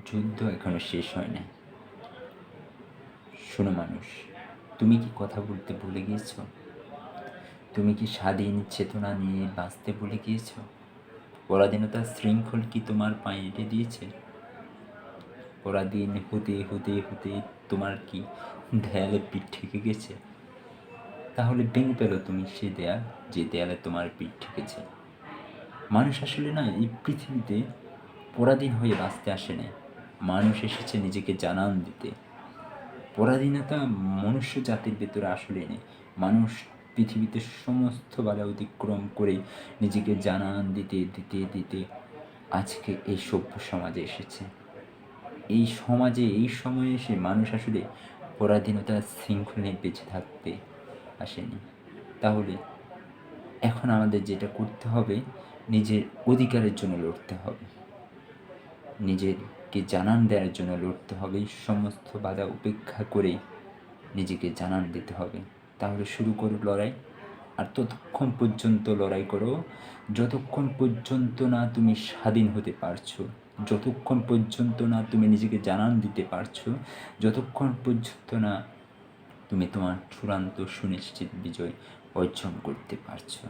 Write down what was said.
যুদ্ধ এখনো শেষ হয় না। শোনো মানুষ, তুমি কি কথা বলতে ভুলে গিয়েছ? তুমি কি স্বাধীন চেতনা নিয়ে বাঁচতে ভুলে গিয়েছ? পরাধীনতার শৃঙ্খল কি তোমার পায়ে এঁটে দিয়েছে? পরাধীন হতে হতে হতে তোমার কি দেয়ালে পিঠ ঠেকে গেছে? তাহলে ভেঙে পেলো তুমি সে দেয়াল, যে দেয়ালে তোমার পিঠ ঠেকেছে। মানুষ আসলে না এই পৃথিবীতে পরাধীন হয়ে বাঁচতে আসে না, মানুষ এসেছে নিজেকে জানান দিতে। পরাধীনতা মনুষ্য জাতির ভেতরে আসলে নেই। মানুষ পৃথিবীতে সমস্ত বাধা অতিক্রম করে নিজেকে জানান দিতে দিতে দিতে আজকে এই সভ্য সমাজে এসেছে। এই সমাজে এই সময়ে এসে মানুষ আসলে পরাধীনতার শৃঙ্খল নিয়ে বেঁচে থাকতে আসেনি। তাহলে এখন আমাদের যেটা করতে হবে, নিজের অধিকারের জন্য লড়তে হবে, নিজেকে জানান দেওয়ার জন্য লড়তে হবে। সমস্ত বাধা উপেক্ষা করে নিজেকে জানান দিতে হবে। তাহলে শুরু করো লড়াই। আর ততক্ষণ পর্যন্ত লড়াই করো যতক্ষণ পর্যন্ত না তুমি স্বাধীন হতে পারছো, যতক্ষণ পর্যন্ত না তুমি নিজেকে জানান দিতে পারছো, যতক্ষণ পর্যন্ত না তুমি তোমার চূড়ান্ত সুনিশ্চিত বিজয় অর্জন করতে পারছো।